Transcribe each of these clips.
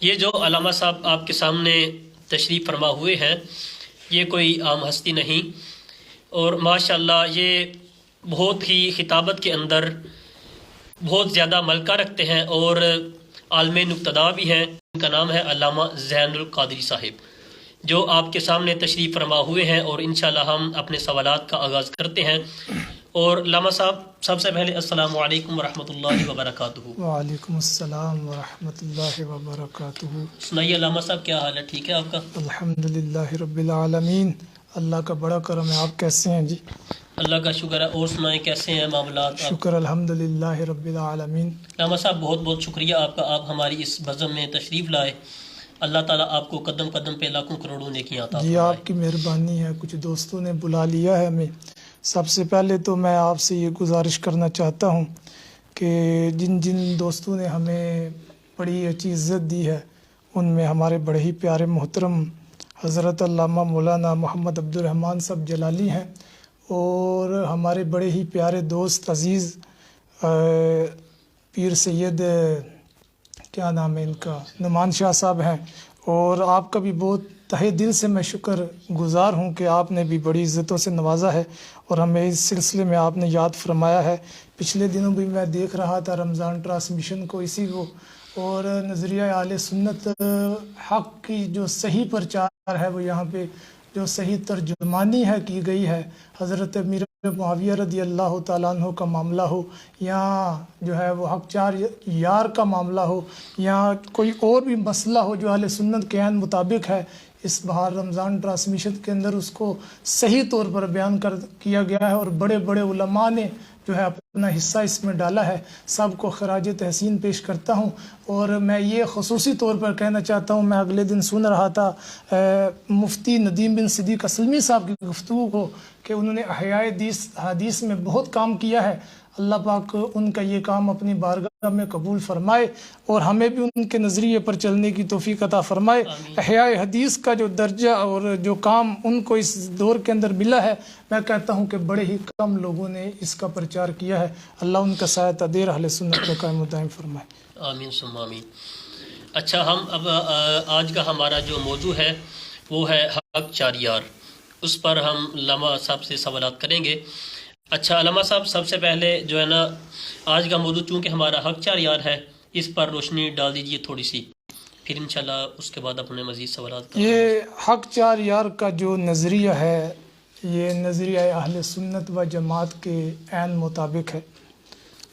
یہ جو علامہ صاحب آپ کے سامنے تشریف فرما ہوئے ہیں یہ کوئی عام ہستی نہیں، اور ماشاءاللہ یہ بہت ہی خطابت کے اندر بہت زیادہ ملکہ رکھتے ہیں اور عالم نقتدا بھی ہیں۔ ان کا نام ہے علامہ زین القادری صاحب، جو آپ کے سامنے تشریف فرما ہوئے ہیں، اور انشاءاللہ ہم اپنے سوالات کا آغاز کرتے ہیں۔ اور علامہ صاحب سب سے پہلے السلام علیکم ورحمۃ اللہ وبرکاتہ۔ وعلیکم السلام ورحمۃ اللہ وبرکاتہ۔ سنائیے علامہ صاحب، کیا حال ہے؟ ٹھیک ہے آپ کا؟ الحمدللہ رب العالمین، اللہ کا بڑا کرم ہے۔ آپ کیسے ہیں جی؟ اللہ کا شکر ہے۔ اور سنائیں کیسے ہیں معاملات؟ شکر الحمدللہ رب العالمین۔ علامہ صاحب بہت بہت شکریہ آپ کا، آپ ہماری اس بزم میں تشریف لائے۔ اللہ تعالیٰ آپ کو قدم قدم پہ لاکھوں کروڑوں نیکیاں عطا فرمائے۔ جی آپ کی مہربانی ہے، کچھ دوستوں نے بلا لیا ہے ہمیں۔ سب سے پہلے تو میں آپ سے یہ گزارش کرنا چاہتا ہوں کہ جن جن دوستوں نے ہمیں بڑی اچھی عزت دی ہے، ان میں ہمارے بڑے ہی پیارے محترم حضرت علامہ مولانا محمد عبد الرحمن صاحب جلالی ہیں، اور ہمارے بڑے ہی پیارے دوست عزیز پیر سید کیا نام ہے ان کا، نعمان شاہ صاحب ہیں۔ اور آپ کا بھی بہت تہہ دل سے میں شکر گزار ہوں کہ آپ نے بھی بڑی عزتوں سے نوازا ہے، اور ہمیں اس سلسلے میں آپ نے یاد فرمایا ہے۔ پچھلے دنوں بھی میں دیکھ رہا تھا رمضان ٹرانسمیشن کو، اسی کو، اور نظریہ اہل سنت حق کی جو صحیح پرچار ہے، وہ یہاں پہ جو صحیح ترجمانی ہے کی گئی ہے، حضرت امیر معاویہ رضی اللہ تعالیٰ عنہ کا معاملہ ہو، یا جو ہے وہ حق چار یار کا معاملہ ہو، یا کوئی اور بھی مسئلہ ہو جو اہل سنت کے عین مطابق ہے، اس بہار رمضان ٹرانسمیشن کے اندر اس کو صحیح طور پر بیان کیا گیا ہے، اور بڑے بڑے علماء نے جو ہے اپنا حصہ اس میں ڈالا ہے۔ سب کو خراج تحسین پیش کرتا ہوں، اور میں یہ خصوصی طور پر کہنا چاہتا ہوں، میں اگلے دن سن رہا تھا مفتی ندیم بن صدیق اسلمی صاحب کی گفتگو کو، کہ انہوں نے احیاء حدیث میں بہت کام کیا ہے۔ اللہ پاک ان کا یہ کام اپنی بارگاہ میں قبول فرمائے، اور ہمیں بھی ان کے نظریے پر چلنے کی توفیق عطا فرمائے۔ احیاء حدیث کا جو درجہ اور جو کام ان کو اس دور کے اندر ملا ہے، میں کہتا ہوں کہ بڑے ہی کم لوگوں نے اس کا پرچار کیا ہے۔ اللہ ان کا سایہ تدیر اہل سنت کو قائم و دائم فرمائے۔ آمین ثم آمین۔ اچھا، ہم اب آج کا ہمارا جو موضوع ہے وہ ہے حق چار یار، اس پر ہم علامہ صاحب سے سوالات کریں گے۔ اچھا علامہ صاحب، سب سے پہلے جو ہے نا، آج کا موضوع چونکہ ہمارا حق چار یار ہے، اس پر روشنی ڈال دیجئے تھوڑی سی، پھر انشاءاللہ اس کے بعد اپنے مزید سوالات کریں۔ یہ حق چار یار کا جو نظریہ ہے، یہ نظریہ اہل سنت و جماعت کے عین مطابق ہے۔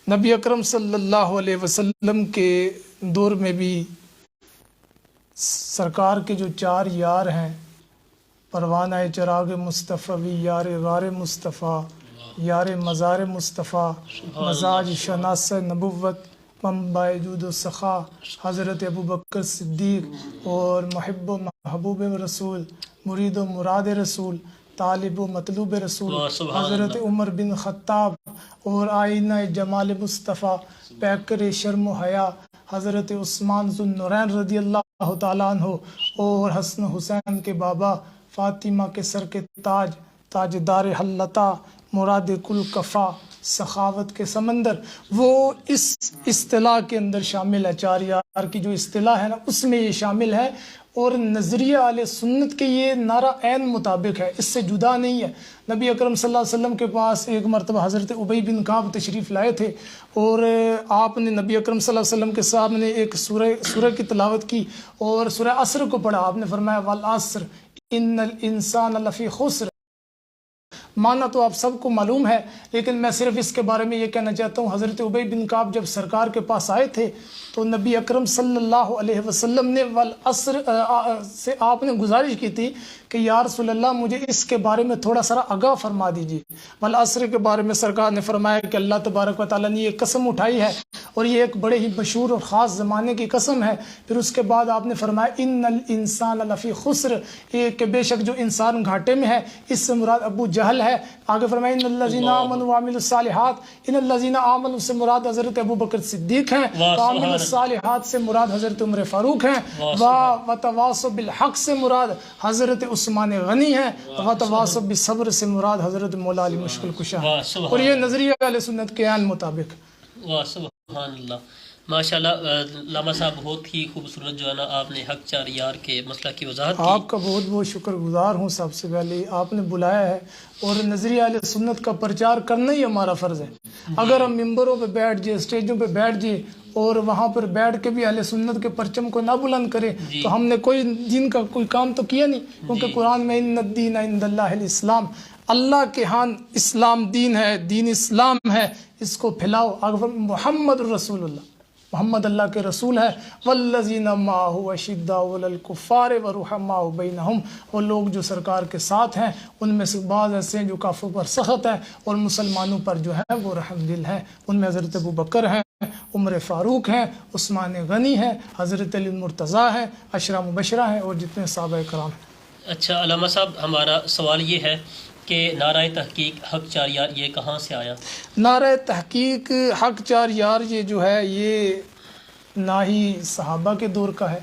نبی اکرم صلی اللہ علیہ وسلم کے دور میں بھی سرکار کے جو چار یار ہیں، پروانہ چراغ مصطفی، یار غار مصطفیٰ، یار مزار مصطفیٰ، مزاج شناس نبوت، منبع جود و سخا، حضرت ابو بکر صدیق، اور محب و محبوب رسول، مرید و مراد رسول، طالب و مطلوب رسول، حضرت عمر بن خطاب، اور آئینہ جمال مصطفیٰ، پیکر شرم و حیا، حضرت عثمان ذو النورین رضی اللہ تعالیٰ عنہ، اور حسن حسین کے بابا، فاطمہ کے سر کے تاج، تاجدار حلتا، مراد کل کفا، سخاوت کے سمندر، وہ اس اصطلاح کے اندر شامل ہے۔ چار یار کی جو اصطلاح ہے نا، اس میں یہ شامل ہے، اور نظریہ اہل سنت کے یہ نعرہ عین مطابق ہے، اس سے جدا نہیں ہے۔ نبی اکرم صلی اللہ علیہ وسلم کے پاس ایک مرتبہ حضرت ابی بن کعب تشریف لائے تھے، اور آپ نے نبی اکرم صلی اللہ علیہ وسلم کے سامنے ایک سورہ کی تلاوت کی، اور سورہ عصر کو پڑھا۔ آپ نے فرمایا والعصر ان الانسان لفی خسر۔ معنی تو آپ سب کو معلوم ہے، لیکن میں صرف اس کے بارے میں یہ کہنا چاہتا ہوں، حضرت ابی بن کعب جب سرکار کے پاس آئے تھے تو نبی اکرم صلی اللہ علیہ وسلم نے والعصر سے آپ نے گزارش کی تھی کہ یا رسول اللہ مجھے اس کے بارے میں تھوڑا سا آگاہ فرما دیجیے۔ والعصر کے بارے میں سرکار نے فرمایا کہ اللہ تبارک و تعالیٰ نے یہ قسم اٹھائی ہے، اور یہ ایک بڑے ہی مشہور اور خاص زمانے کی قسم ہے۔ پھر اس کے بعد آپ نے فرمایا ان الانسان لفی خسر، یہ کہ بے شک جو انسان گھاٹے میں ہے، اس سے مراد ابو جہل ہے۔ آگے فرمایا ان الذین آمنوا وعملوا الصالحات، ان الذین آمنوا سے مراد حضرت ابو بکر صدیق ہیں، وعملوا الصالحات سے مراد حضرت عمر فاروق ہیں، وتواصوا بالحق سے مراد حضرت عثمان غنی ہیں، وتواصوا بالصبر سے مراد حضرت مولا علی مشکل کشا ہے۔ اور یہ نظریہ اہل سنت کے عین مطابق۔ واہ سبحان اللہ۔ ماشاءاللہ علامہ صاحب بہت ہی خوبصورت جو ہے نا آپ نے حق چار یار کے مسئلہ کی وضاحت کی. آپ کا بہت بہت شکر گزار ہوں. سب سے پہلے آپ نے بلایا ہے اور نظریہ اہل سنت کا پرچار کرنا ہی ہمارا فرض ہے. اگر ہم ممبروں پہ بیٹھ جائے، اسٹیجوں پہ بیٹھ جائے اور وہاں پر بیٹھ کے بھی اہل سنت کے پرچم کو نہ بلند کرے تو ہم نے کوئی دین کا کوئی کام تو کیا نہیں. کیونکہ قرآن میں ان الدین عند اللہ الاسلام، اللہ کے ہاں اسلام دین ہے، دین اسلام ہے، اس کو پھیلاؤ. اگر محمد رسول اللہ، محمد اللہ کے رسول ہے. والذین معہ اشداء علی الکفار ورحماء بینہم، وہ لوگ جو سرکار کے ساتھ ہیں ان میں سے بعض ایسے ہیں جو کافروں پر سخت ہیں اور مسلمانوں پر جو ہے وہ رحم دل ہیں. ان میں حضرت ابو بکر ہیں، عمر فاروق ہیں، عثمان غنی ہیں، حضرت علی مرتضیٰ ہیں، عشرہ مبشرہ ہیں اور جتنے صحابہ کرام ہیں. اچھا علامہ صاحب، ہمارا سوال یہ ہے کہ نعرہ تحقیق حق چار یار یہ کہاں سے آیا؟ نعرہ تحقیق حق چار یار یہ جو ہے یہ نہ ہی صحابہ کے دور کا ہے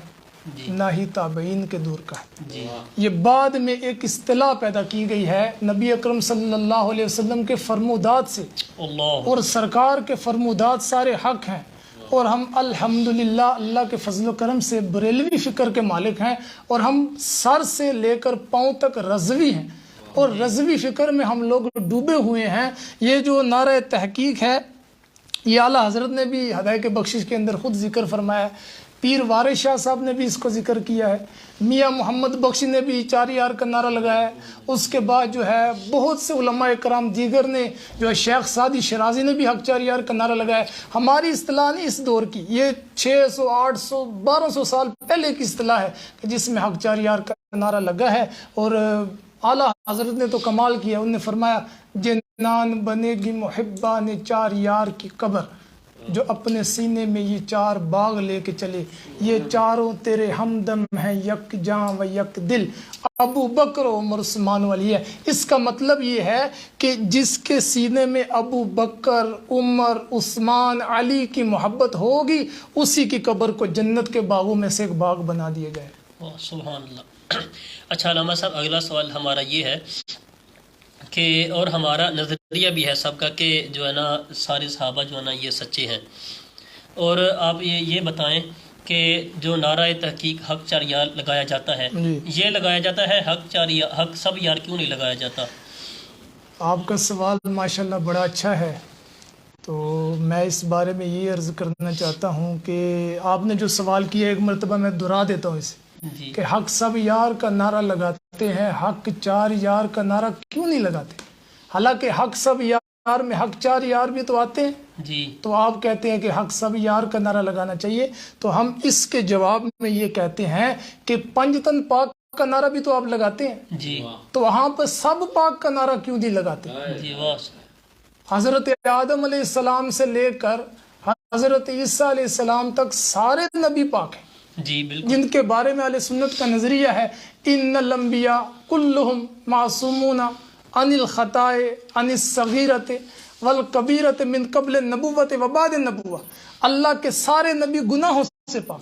نہ ہی تابعین کے دور کا ہے. یہ بعد میں ایک اصطلاح پیدا کی گئی ہے نبی اکرم صلی اللہ علیہ وسلم کے فرمودات سے. اور سرکار کے فرمودات سارے حق ہیں اور ہم الحمدللہ اللہ کے فضل و کرم سے بریلوی فکر کے مالک ہیں اور ہم سر سے لے کر پاؤں تک رضوی ہیں اور رضوی فکر میں ہم لوگ ڈوبے ہوئے ہیں. یہ جو نعرہ تحقیق ہے یہ اعلیٰ حضرت نے بھی ہدایت بخشش کے اندر خود ذکر فرمایا ہے. پیر وارث شاہ صاحب نے بھی اس کو ذکر کیا ہے. میاں محمد بخش نے بھی چار یار کا نعرہ لگایا ہے. اس کے بعد جو ہے بہت سے علماء کرام دیگر نے جو ہے شیخ سعدی شرازی نے بھی حق چار یار کا نعرہ لگایا ہے. ہماری اصطلاح نہیں اس دور کی، یہ 600 800 1200 سال پہلے کی اصطلاح ہے کہ جس میں حق چار یار کا نعرہ لگا ہے. اور اعلیٰ حضرت نے تو کمال کیا، انہوں نے فرمایا جنان بنے گی محبان چار یار کی قبر، جو اپنے سینے میں یہ چار باغ لے کے چلے، یہ چاروں تیرے ہمدم ہیں یک جاں و یک دل، ابو بکر و عمر عثمان علی ہے. اس کا مطلب یہ ہے کہ جس کے سینے میں ابو بکر، عمر، عثمان، علی کی محبت ہوگی اسی کی قبر کو جنت کے باغوں میں سے ایک باغ بنا دیا جائے. سبحان اللہ. اچھا علامہ صاحب، اگلا سوال ہمارا یہ ہے کہ اور ہمارا نظریہ بھی ہے سب کا کہ جو ہے نا سارے صحابہ جو ہے نا یہ سچے ہیں. اور آپ یہ بتائیں کہ جو نعرہ تحقیق حق چار یار لگایا جاتا ہے یہ لگایا جاتا ہے حق سب یار کیوں نہیں لگایا جاتا؟ آپ کا سوال ماشاءاللہ بڑا اچھا ہے. تو میں اس بارے میں یہ عرض کرنا چاہتا ہوں کہ آپ نے جو سوال کیا ایک مرتبہ میں دہرا دیتا ہوں اسے کہ حق سب یار کا نعرہ لگاتے ہیں، حق چار یار کا نعرہ کیوں نہیں لگاتے؟ حالانکہ حق سب یار میں حق چار یار بھی تو آتے ہیں. تو آپ کہتے ہیں کہ حق سب یار کا نعرہ لگانا چاہیے. تو ہم اس کے جواب میں یہ کہتے ہیں کہ پنجتن پاک کا نعرہ بھی تو آپ لگاتے ہیں. تو وہاں پہ سب پاک کا نعرہ کیوں نہیں لگاتے؟ حضرت آدم علیہ السلام سے لے کر حضرت عیسیٰ علیہ السلام تک سارے نبی پاک ہیں جن کے بارے میں اہل سنت کا نظریہ ہے ان الانبیاء کلہم معصومون عن الخطاء عن الصغیرۃ والکبیرۃ من قبل النبوۃ و بعد النبوۃ. اللہ کے سارے نبی گناہوں سے پاک،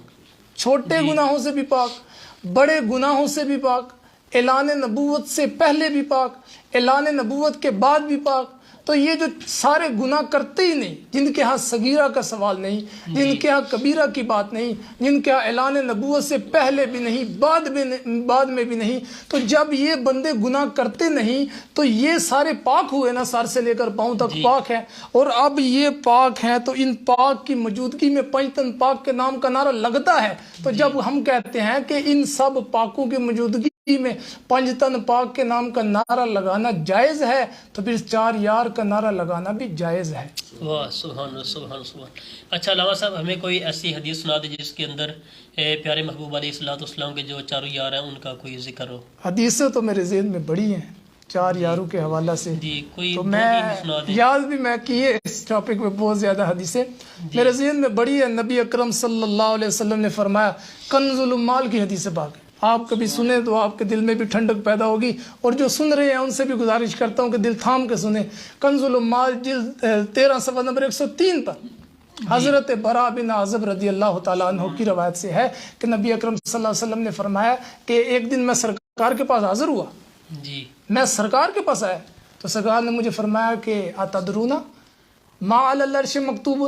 چھوٹے گناہوں سے بھی پاک، بڑے گناہوں سے بھی پاک، اعلان نبوت سے پہلے بھی پاک، اعلان نبوت کے بعد بھی پاک. تو یہ جو سارے گناہ کرتے ہی نہیں، جن کے ہاں صغیرہ کا سوال نہیں، جن کے ہاں کبیرہ کی بات نہیں، جن کے ہاں اعلان نبوت سے پہلے بھی نہیں بعد میں بھی نہیں، تو جب یہ بندے گناہ کرتے نہیں تو یہ سارے پاک ہوئے نا، سر سے لے کر پاؤں تک پاک ہیں. اور اب یہ پاک ہیں تو ان پاک کی موجودگی میں پنجتن پاک کے نام کا نعرہ لگتا ہے. تو جب ہم کہتے ہیں کہ ان سب پاکوں کی موجودگی میں پنجتن پاک کے نام کا نعرہ لگانا جائز ہے تو پھر چار یار کا نعرہ لگانا بھی جائز ہے. واہ سبحان اللہ سبحان سبحان. اچھا علامہ صاحب، ہمیں کوئی ایسی حدیث سنا دے جس کے اندر پیارے محبوب علیہ السلام کے جو چاروں یار ہیں ان کا کوئی ذکر ہو. حدیثیں تو میرے ذہن میں بڑی ہیں چار یاروں کے حوالہ سے. کوئی تو میں یاد بھی میں کیے اس ٹاپک پہ بہت زیادہ حدیثیں میرے ذہن میں بڑی ہے. نبی اکرم صلی اللہ علیہ وسلم نے فرمایا کنز الامال کی حدیث پاک، آپ کبھی سنیں تو آپ کے دل میں بھی ٹھنڈک پیدا ہوگی، اور جو سن رہے ہیں ان سے بھی گزارش کرتا ہوں کہ دل تھام کے سنیں. کنز الامال جلد 13 صفحہ نمبر 103 پر حضرت براء بن عازب رضی اللہ تعالیٰ عنہ کی روایت سے ہے کہ نبی اکرم صلی اللہ علیہ وسلم نے فرمایا کہ ایک دن میں سرکار کے پاس حاضر ہوا. میں سرکار کے پاس آیا تو سرکار نے مجھے فرمایا کہ اتدرونا ما علی العرش مکتوب،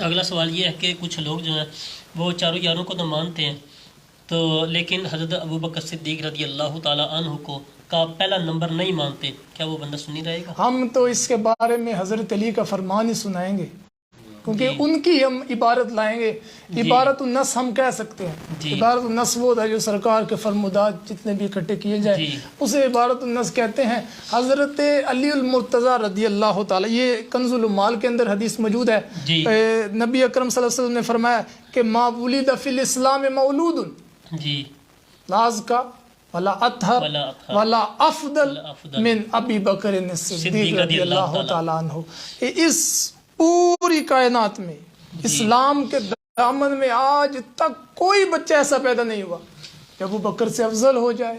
اگلا سوال یہ ہے کہ کچھ لوگ جو ہیں وہ چاروں یاروں کو تو مانتے ہیں تو لیکن حضرت ابو بکر صدیق رضی اللہ تعالیٰ عنہ کو کا پہلا نمبر نہیں مانتے، کیا وہ بندہ سنی رہے گا؟ ہم تو اس کے بارے میں حضرت علی کا فرمان ہی سنائیں گے، کیونکہ جی ان کی ہم عبارت لائیں گے. عبارت النص ہم کہہ سکتے ہیں. جی عبارت النص وہ ہے جو سرکار کے فرمودات جتنے بھی اکٹھے کیے جائیں جی اسے عبارت النص کہتے ہیں. حضرت علی المرتضیٰ رضی اللہ تعالی، یہ کنز العمال کے اندر حدیث موجود ہے. جی نبی اکرم صلی اللہ علیہ وسلم نے فرمایا کہ ما ولد فی الاسلام مولود جی لاز کا ولا اطہر ولا اطہر ولا افضل ولا افضل من ابی بکر صدیق صدیق رضی رضی اللہ اللہ تعالیٰ عنہ. اس پوری کائنات میں اسلام کے دامن میں آج تک کوئی بچہ ایسا پیدا نہیں ہوا جو ابو بکر سے افضل ہو جائے،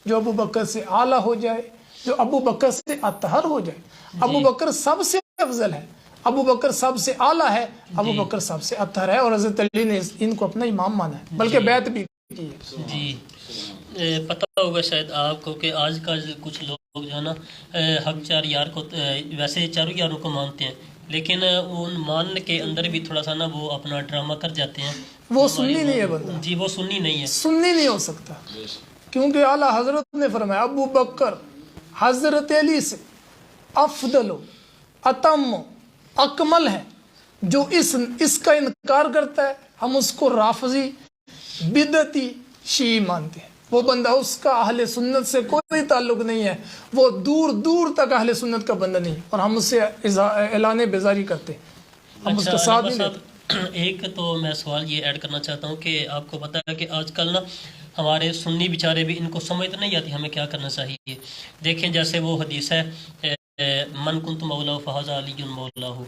جو ابو بکر سے اعلیٰ ہو جائے، جو ابو بکر سے اطہر ہو جائے. ابو بکر سب سے افضل ہے، ابو بکر سب سے اعلیٰ ہے، ابو بکر سب سے اطہر ہے، اور حضرت علی نے ان کو اپنا امام مانا ہے، بلکہ بیعت بھی کی ہے. جی پتہ ہوگا شاید آپ کو کہ آج کل کچھ لوگ جو ہے نا حق چار یار کو ویسے چاروں یاروں کو مانتے ہیں، لیکن ان ماننے کے اندر بھی تھوڑا سا نا وہ اپنا ڈرامہ کر جاتے ہیں. وہ سنی نہیں ہے بندہ، جی وہ سنی نہیں ہے، سنی نہیں ہو سکتا، کیونکہ اعلیٰ حضرت نے فرمایا ابو بکر حضرت علی سے افضل و اتم و اکمل ہے. جو اس کا انکار کرتا ہے ہم اس کو رافضی بدعتی شیعی مانتے ہیں. وہ بندہ، اس کا اہل سنت سے کوئی تعلق نہیں ہے، وہ دور دور تک اہل سنت کا بندہ نہیں، اور ہم اس سے اعلان بیزاری کرتے ہیں، ہم اس کا ساتھ نہیں دیتے. ایک تو میں سوال یہ ایڈ کرنا چاہتا ہوں کہ آپ کو پتہ ہے کہ آج کل نا ہمارے سنی بیچارے بھی ان کو سمجھ تو نہیں آتی ہمیں کیا کرنا چاہیے. دیکھیں جیسے وہ حدیث ہے من کنت مولا فہذا علی مولا ہو،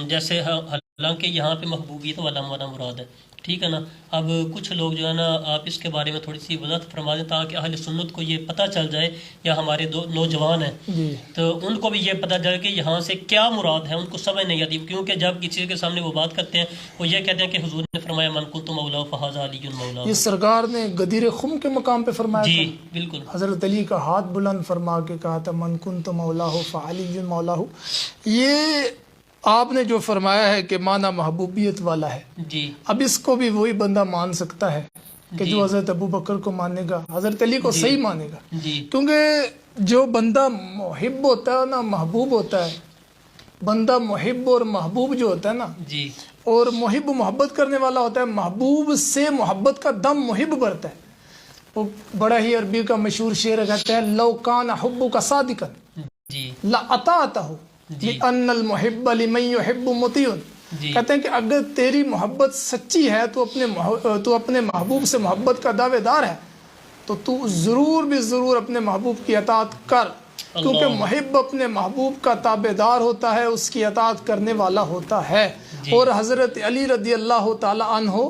جیسے حالانکہ یہاں پہ محبوبیت والا ہمارا مراد ہے، ٹھیک ہے نا. اب کچھ لوگ جو ہے نا آپ اس کے بارے میں تھوڑی سی وضاحت فرما دیں تاکہ اہل سنت کو یہ پتہ چل جائے، یا ہمارے دو نوجوان ہیں تو ان کو بھی یہ پتہ چل کہ یہاں سے کیا مراد ہے، ان کو سمجھ نہیں آتی. کیونکہ جب کسی کے سامنے وہ بات کرتے ہیں وہ یہ کہتے ہیں کہ حضور نے فرمایا من کنت مولا فہذا علی مولا. یہ سرکار نے غدیر خم کے مقام پہ فرمایا جی تھا. بالکل حضرت علی کا ہاتھ بلند فرما کے کہا تھا من کنت مولا ہو فعلی مولا ہو. یہ آپ نے جو فرمایا ہے کہ معنی محبوبیت والا ہے، جی اب اس کو بھی وہی بندہ مان سکتا ہے کہ جو حضرت ابو بکر کو مانے گا حضرت علی کو صحیح مانے گا. جی کیونکہ جو بندہ محب ہوتا ہے نا، محبوب ہوتا ہے، بندہ محب اور محبوب جو ہوتا ہے نا، جی اور محب محبت کرنے والا ہوتا ہے، محبوب سے محبت کا دم محب بھرتا ہے. وہ بڑا ہی عربی کا مشہور شعر کہتا ہے لو کان حبک صادقا جی لاطعتہ لأن المحب لمن يحب مطیع. کہتے ہیں کہ اگر تیری محبت سچی ہے تو اپنے محبوب سے محبت کا دعوے دار ہے تو ضرور بھی ضرور اپنے محبوب کی اطاعت کر، کیونکہ محب اپنے محبوب کا تابع دار ہوتا ہے، اس کی اطاعت کرنے والا ہوتا ہے. اور حضرت علی رضی اللہ تعالی عنہ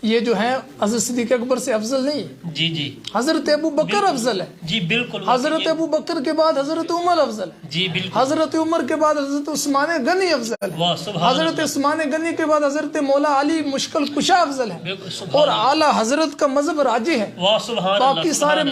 یہ جو ہیں حضرت صدیق اکبر سے افضل نہیں ہے. جی جی حضرت ابو بکر افضل ہے. جی بالکل. حضرت ابو بکر کے بعد حضرت عمر افضل ہے. جی بالکل. حضرت عمر کے بعد حضرت عثمان غنی افضل ہے. واہ سبحان اللہ. حضرت عثمان غنی کے بعد حضرت مولا علی مشکل کشا افضل ہے. اور اعلیٰ حضرت کا مذہب راجح ہے. واہ سبحان اللہ. باقی سارے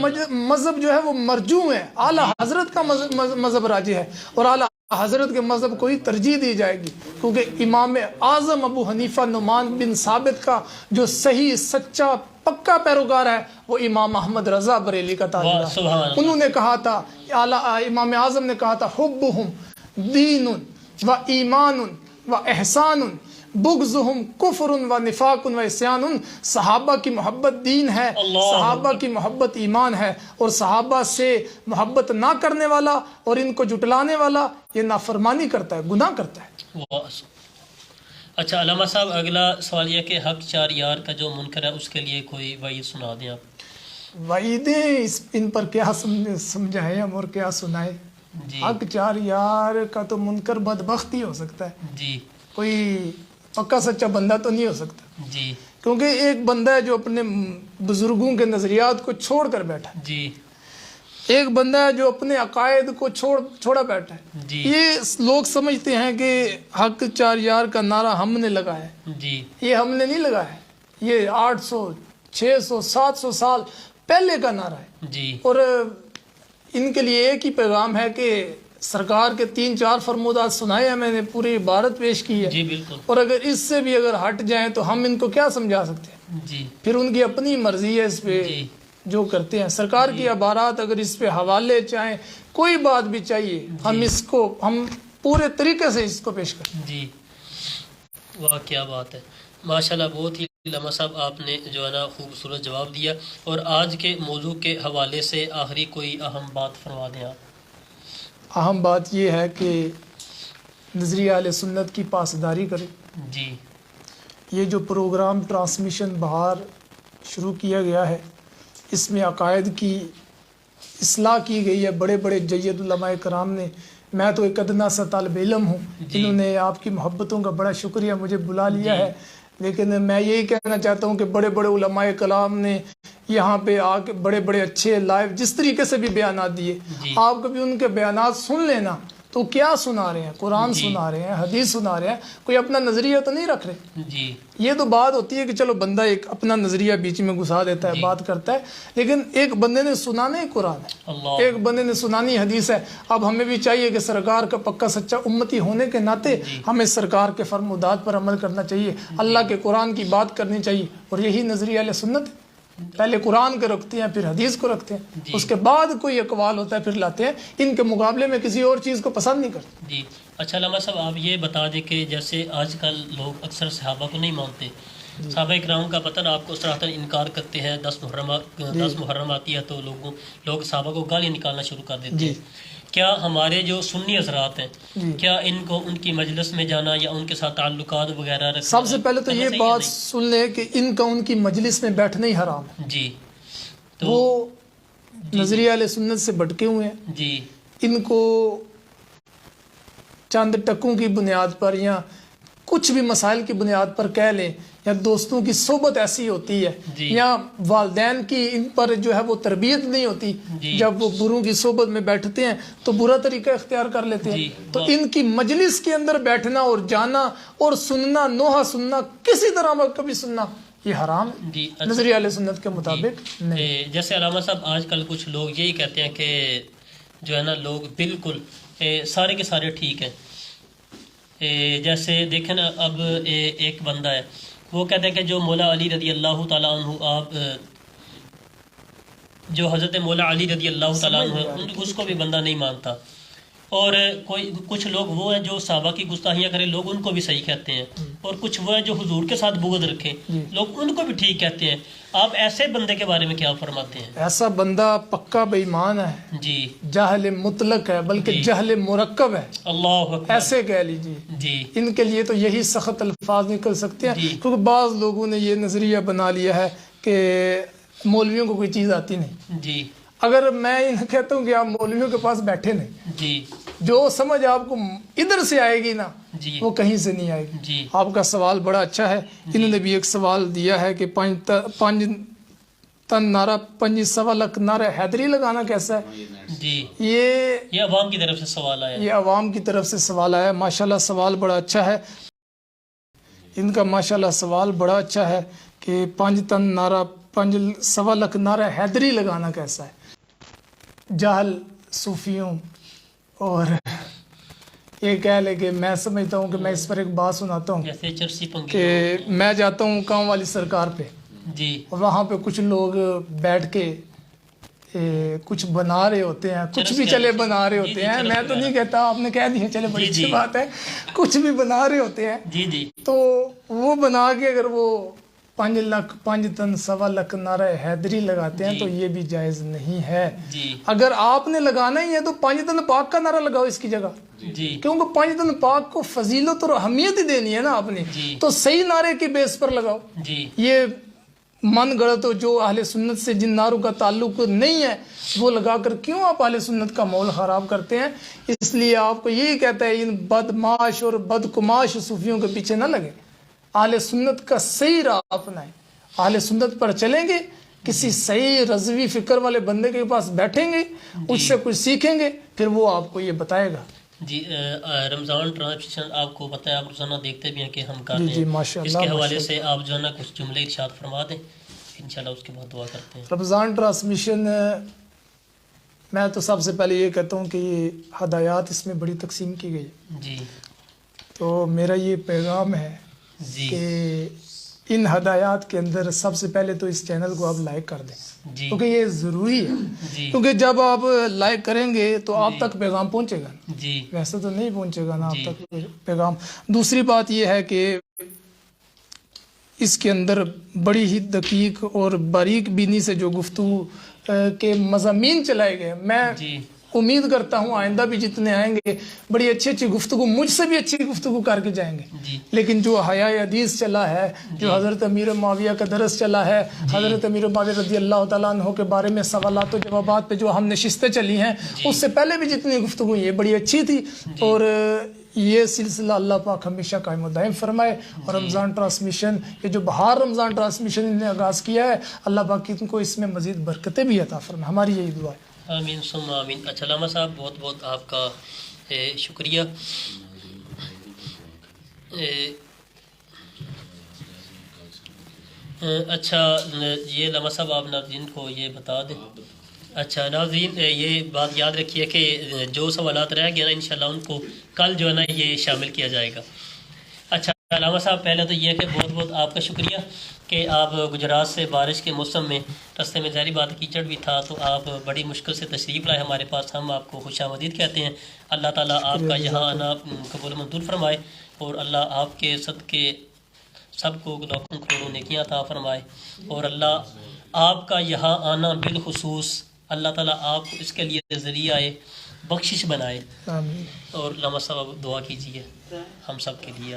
مذہب جو ہے وہ مرجوع ہیں، اعلیٰ حضرت کا مذہب راجح ہے، اور اعلیٰ حضرت کے مذہب کو ہی ترجیح دی جائے گی. کیونکہ امام اعظم ابو حنیفہ نعمان بن ثابت کا جو صحیح سچا پکا پیروکار ہے وہ امام احمد رضا بریلی کا تاجدار ہے. انہوں نے کہا تھا، امام اعظم نے کہا تھا حبہم دین و ایمان و احسان بغضہم کفر و نفاق و عصیان. صحابہ کی محبت دین ہے، صحابہ کی محبت ایمان ہے، اور صحابہ سے محبت نہ کرنے والا اور ان کو جھٹلانے والا یہ نافرمانی کرتا ہے، گناہ کرتا ہے. اچھا علامہ صاحب اگلا سوال یہ کہ حق چار یار کا جو منکر ہے اس کے لیے کوئی وعید سنا دیں آپ. وعیدیں ان پر کیا سمجھائیں ہم اور کیا سنائیں. حق چار یار کا تو منکر بدبخت ہی ہو سکتا ہے، جی کوئی پکا سچا بندہ تو نہیں ہو سکتا. جی کیونکہ ایک بندہ ہے جو اپنے بزرگوں کے نظریات کو چھوڑ کر بیٹھا ہے، جی ایک بندہ ہے جو اپنے عقائد کو چھوڑا بیٹھا ہے. جی یہ لوگ سمجھتے ہیں کہ حق چار یار کا نعرہ ہم نے لگایا ہے. جی یہ ہم نے نہیں لگایا ہے، یہ 800 600 700 سال پہلے کا نعرہ ہے. جی اور ان کے لیے ایک ہی پیغام ہے کہ سرکار کے 3-4 فرمودات سنائے ہیں میں نے، پوری عبارت پیش کی ہے جی بالکل. اور اگر اس سے بھی اگر ہٹ جائیں تو ہم ان کو کیا سمجھا سکتے ہیں؟ جی پھر ان کی اپنی مرضی ہے اس پہ جی جو کرتے ہیں. سرکار کی عبارات اگر اس پہ حوالے چاہیں کوئی بات بھی چاہیے ہم پورے طریقے سے اس کو پیش کریں. جی واہ کیا بات ہے ماشاءاللہ. بہت ہی علامہ صاحب آپ نے جو ہے نا خوبصورت جواب دیا. اور آج کے موضوع کے حوالے سے آخری کوئی اہم بات فرما دیں آپ. اہم بات یہ ہے کہ نظریہ اہل سنت کی پاسداری کریں. جی یہ جو پروگرام ٹرانسمیشن بہار شروع کیا گیا ہے اس میں عقائد کی اصلاح کی گئی ہے بڑے بڑے جید علماء کرام نے. میں تو ایک ادنا سا طالب علم ہوں، انہوں نے آپ کی محبتوں کا بڑا شکریہ مجھے بلا لیا ہے، لیکن میں یہی کہنا چاہتا ہوں کہ بڑے بڑے علماء کلام نے یہاں پہ آ کے بڑے بڑے اچھے لائیو جس طریقے سے بھی بیانات دیے، آپ کبھی ان کے بیانات سن لینا تو کیا سنا رہے ہیں؟ قرآن سنا رہے ہیں، حدیث سنا رہے ہیں، کوئی اپنا نظریہ تو نہیں رکھ رہے. جی یہ تو بات ہوتی ہے کہ چلو بندہ ایک اپنا نظریہ بیچ میں گھسا دیتا ہے، بات کرتا ہے، لیکن ایک بندے نے سنانا ہی قرآن ہے، ایک بندے نے سنانی حدیث ہے. اب ہمیں بھی چاہیے کہ سرکار کا پکا سچا امتی ہونے کے ناطے ہمیں سرکار کے فرمودات پر عمل کرنا چاہیے، اللہ کے قرآن کی بات کرنی چاہیے، اور یہی نظریہ اہل سنت ہے. پہلے قرآن کو رکھتے ہیں، پھر حدیث کو رکھتے ہیں، اس کے بعد کوئی اقوال ہوتا ہے پھر لاتے ہیں. ان کے مقابلے میں کسی اور چیز کو پسند نہیں کرتے. جی اچھا علامہ صاحب آپ یہ بتا دیں کہ جیسے آج کل لوگ اکثر صحابہ کو نہیں مانتے، صحابہ کرام کا پتہ آپ کو صراحتاً انکار کرتے ہیں. 10 محرم آتی ہے تو لوگ صحابہ کو گالیاں نکالنا شروع کر دیتے ہیں. کیا ہمارے جو سنی حضرات ہیں کیا ان کو ان کی مجلس میں جانا یا ان کے ساتھ تعلقات وغیرہ رکھنا؟ سب سے پہلے تو یہ بات سن لیں کہ ان کا ان کی مجلس میں بیٹھنا ہی حرام ہے. جی وہ نظریہ اہل سنت سے بھٹکے ہوئے ہیں. جی ان کو چند ٹکوں کی بنیاد پر یا کچھ بھی مسائل کی بنیاد پر کہہ لیں، یا دوستوں کی صحبت ایسی ہوتی ہے، یا والدین کی ان پر جو ہے وہ تربیت نہیں ہوتی، جب وہ بروں کی صحبت میں بیٹھتے ہیں تو برا طریقہ اختیار کر لیتے ہیں. تو ان کی مجلس کے اندر بیٹھنا اور جانا اور سننا، نوحہ سننا، کسی طرح کا بھی سننا، یہ حرام ہے نظریہ اہل سنت کے مطابق نہیں. جیسے علامہ صاحب آج کل کچھ لوگ یہی کہتے ہیں کہ جو ہے نا لوگ بالکل سارے کے سارے ٹھیک ہیں. جیسے دیکھیں نا اب ایک بندہ ہے وہ کہتے ہیں کہ جو مولا علی رضی اللہ تعالیٰ عنہ جو حضرت مولا علی رضی اللہ تعالیٰ عنہ اس کو بھی بندہ نہیں مانتا. اور کچھ لوگ وہ ہیں جو صحابہ کی گستاخیاں کریں، لوگ ان کو بھی صحیح کہتے ہیں، اور کچھ وہ ہیں جو حضور کے ساتھ بغض رکھیں، لوگ ان کو بھی ٹھیک کہتے ہیں. آپ ایسے بندے کے بارے میں کیا فرماتے ہیں؟ ایسا بندہ پکا بے ایمان ہے، جی جہل مطلق ہے، بلکہ جہل مرکب ہے. اللہ اکبر. ایسے کہہ لیجیے. جی ان کے لیے تو یہی سخت الفاظ نکل سکتے ہیں، کیونکہ بعض لوگوں نے یہ نظریہ بنا لیا ہے کہ مولویوں کو کوئی چیز آتی نہیں. جی اگر میں انہیں کہتا ہوں کہ آپ مولویوں کے پاس بیٹھے نہیں، جی جو سمجھ آپ کو ادھر سے آئے گی نا وہ کہیں سے نہیں آئے گی. جی آپ کا سوال بڑا اچھا ہے. انہوں نے بھی ایک سوال دیا ہے کہ 5 تن نعرہ 5 لاکھ نعرہ حیدری لگانا کیسا ہے؟ جی یہ عوام کی طرف سے سوال آیا. یہ عوام کی طرف سے سوال آیا. ماشاءاللہ سوال بڑا اچھا ہے ان کا، ماشاءاللہ سوال بڑا اچھا ہے کہ 5 لاکھ نعرہ حیدری لگانا کیسا ہے. جاہل صوفیوں اور یہ کہہ لے کہ میں سمجھتا ہوں کہ میں اس پر ایک بات سناتا ہوں جیسے چرسی پنگی کہ میں جاتا ہوں کام والی سرکار پہ، جی اور وہاں پہ کچھ لوگ بیٹھ کے کچھ بنا رہے ہوتے ہیں، کچھ بھی چلے بنا رہے ہوتے ہیں. میں تو نہیں کہتا، آپ نے کہہ دیا چلے بڑی اچھی بات ہے، کچھ بھی بنا رہے ہوتے ہیں. جی جی تو وہ بنا کے اگر وہ 5 لاکھ 5 تن 1.25 لاکھ نعرہ حیدری لگاتے ہیں تو یہ بھی جائز نہیں ہے. اگر آپ نے لگانا ہی ہے تو 5 تن پاک کا نعرہ لگاؤ اس کی جگہ، کیونکہ 5 تن پاک کو فضیلت اور اہمیت ہی دینی ہے نا آپ نے، تو صحیح نعرے کی بیس پر لگاؤ. یہ من گڑت ہو جو اہل سنت سے جن نعروں کا تعلق نہیں ہے وہ لگا کر کیوں آپ اہل سنت کا ماحول خراب کرتے ہیں؟ اس لیے آپ کو یہی کہتا ہے ان بدماش اور بدکماش صوفیوں کے پیچھے نہ لگیں، اہل سنت کا صحیح راہ اپنائیں، اہل سنت پر چلیں گے، کسی صحیح رضوی فکر والے بندے کے پاس بیٹھیں گے، اس سے کچھ سیکھیں گے، پھر وہ آپ کو یہ بتائے گا. جی رمضان ٹرانسمیشن آپ کو پتہ ہے، آپ روزانہ دیکھتے بھی ہیں کہ ہم کر رہے ہیں. جی ماشاءاللہ. اس کے حوالے سے آپ جو ہے نا کچھ جملے ارشاد فرما دیں، انشاءاللہ اس کے بعد دعا کرتے ہیں. رمضان ٹرانسمیشن میں تو سب سے پہلے یہ کہتا ہوں کہ یہ ہدایات اس میں بڑی تقسیم کی گئی ہے، جی تو میرا یہ پیغام ہے جی کہ ان ہدایات کے اندر سب سے پہلے تو اس چینل کو آپ لائک کر دیں، جی کیونکہ یہ ضروری ہے، جی کیونکہ جب آپ لائک کریں گے تو آپ تک پیغام پہنچے گا، جی ویسے تو نہیں پہنچے گا نا جی آپ تک پیغام۔ دوسری بات یہ ہے کہ اس کے اندر بڑی ہی دقیق اور باریک بینی سے جو گفتگو کے مضامین چلائے گئے، میں جی امید کرتا ہوں آئندہ بھی جتنے آئیں گے بڑی اچھی اچھی گفتگو، مجھ سے بھی اچھی گفتگو کر کے جائیں گے، جی لیکن جو حیاء حدیث چلا ہے، جو حضرت امیر معاویہ کا درس چلا ہے، حضرت امیر معاویہ رضی اللہ تعالیٰ عنہ کے بارے میں سوالات و جوابات پہ جو ہم نشستیں چلی ہیں، اس سے پہلے بھی جتنی گفتگو یہ بڑی اچھی تھی، اور یہ سلسلہ اللہ پاک ہمیشہ قائم و دائم فرمائے۔ اور رمضان ٹرانسمیشن، یہ جو بہار رمضان ٹرانسمیشن نے آغاز کیا ہے، اللہ پاک ان کو اس میں مزید برکتیں بھی عطا فرمائے، ہماری یہی دعا ہے۔ آمین ثم آمین۔ اچھا علامہ صاحب بہت بہت آپ کا شکریہ۔ اچھا یہ علامہ صاحب آپ ناظرین کو یہ بتا دیں۔ اچھا ناظرین یہ بات یاد رکھیے کہ جو سوالات رہ گئے نا انشاءاللہ ان کو کل جو ہے نا یہ شامل کیا جائے گا۔ اچھا علامہ صاحب پہلے تو یہ کہ بہت بہت آپ کا شکریہ کہ آپ گجرات سے بارش کے موسم میں، رستے میں ظاہری بات کیچڑ بھی تھا تو آپ بڑی مشکل سے تشریف لائے ہمارے پاس، ہم آپ کو خوش آمدید کہتے ہیں۔ اللہ تعالیٰ آپ کا یہاں آنا قبول منظور فرمائے، اور اللہ آپ کے صدقے سب کو لاکھوں کروڑوں نیکیاں عطا فرمائے، اور اللہ آپ کا یہاں آنا بالخصوص اللہ تعالیٰ آپ کو اس کے لیے ذریعہ بخشش بنائے۔ آمین۔ اور علامہ صاحب دعا کیجیے ہم سب کے لیے۔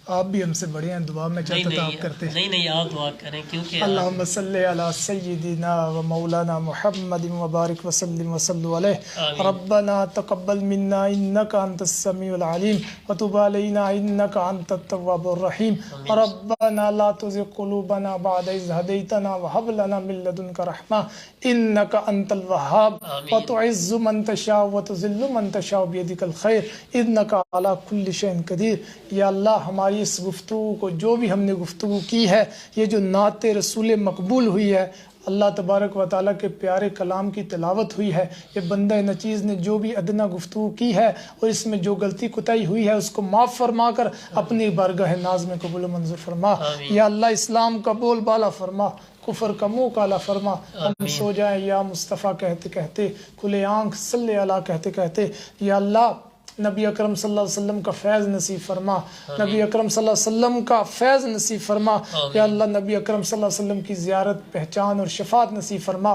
آپ بھی ہم سے بڑے ہیں، دعا میں چاہتا تھا آپ کرتے۔ نہیں آپ دعا کریں کیونکہ اللہم صلی علی سیدنا و مولانا محمد وبارک وسلم وصلوا علیہ۔ ربنا تقبل منا انک انت السمیع العلیم وتب علینا انک انت التواب الرحیم۔ ربنا لا تزغ قلوبنا بعد اذ هدیتنا وهب لنا من لدنک رحمہ انک انت الوہاب وتعز من تشاء وتذل من تشاء بیدک الخیر انک علی کل شیء قدیر۔ یا اللہ ہماری اس گفتگو کو، جو بھی ہم نے گفتگو کی ہے، یہ جو نعت رسول مقبول ہوئی ہے، اللہ تبارک و تعالیٰ کے پیارے کلام کی تلاوت ہوئی ہے، یہ بندہ نچیز نے جو بھی ادنا گفتگو کی ہے اور اس میں جو غلطی کوتاہی ہوئی ہے اس کو معاف فرما کر اپنی بارگاہ ناز میں قبول و منظور فرما۔ یا اللہ اسلام کا بول بالا فرما، کفر کا منہ کالا فرما۔ ہم سو جائیں یا مصطفیٰ کہتے کہتے، کھلے آنکھ صلی اللہ کہتے کہتے، یا اللہ نبی اکرم صلی اللہ علیہ وسلم کا فیض نصیب فرما، نبی اکرم صلی اللہ علیہ وسلم کا فیض نصیب فرما۔ یا اللہ نبی اکرم صلی اللہ علیہ وسلم کی زیارت، پہچان اور شفاعت نصیب فرما،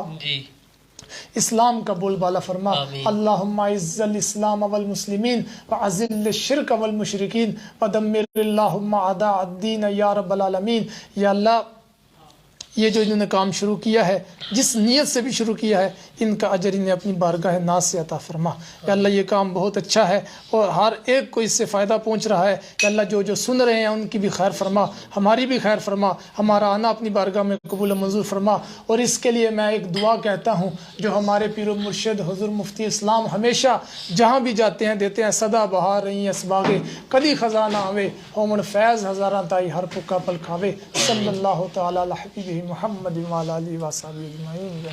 اسلام کا بول بالا فرما۔ اللہم اعز الاسلام والمسلمین وعذل الشرک والمشرکین ودمر اللہم اعداء الدین یا رب العالمین۔ یا اللہ یہ جو انہوں نے کام شروع کیا ہے، جس نیت سے بھی شروع کیا ہے، ان کا اجر انہیں اپنی بارگاہ ناز سے عطا فرما۔ یا اللہ یہ کام بہت اچھا ہے اور ہر ایک کو اس سے فائدہ پہنچ رہا ہے۔ یا اللہ جو سن رہے ہیں ان کی بھی خیر فرما، ہماری بھی خیر فرما، ہمارا آنا اپنی بارگاہ میں قبول و منظور فرما۔ اور اس کے لیے میں ایک دعا کہتا ہوں جو ہمارے پیر و مرشد حضور مفتی اسلام ہمیشہ جہاں بھی جاتے ہیں دیتے ہیں: صدا بہار رہی اسباغے کدی خزانہ آوے، ہومن فیض ہزاراں تائی ہر پکا پل کھاوے۔ صلی اللہ تعالی علی حبیبہ محمد وعلی آلہ وصحبہ اجمعین۔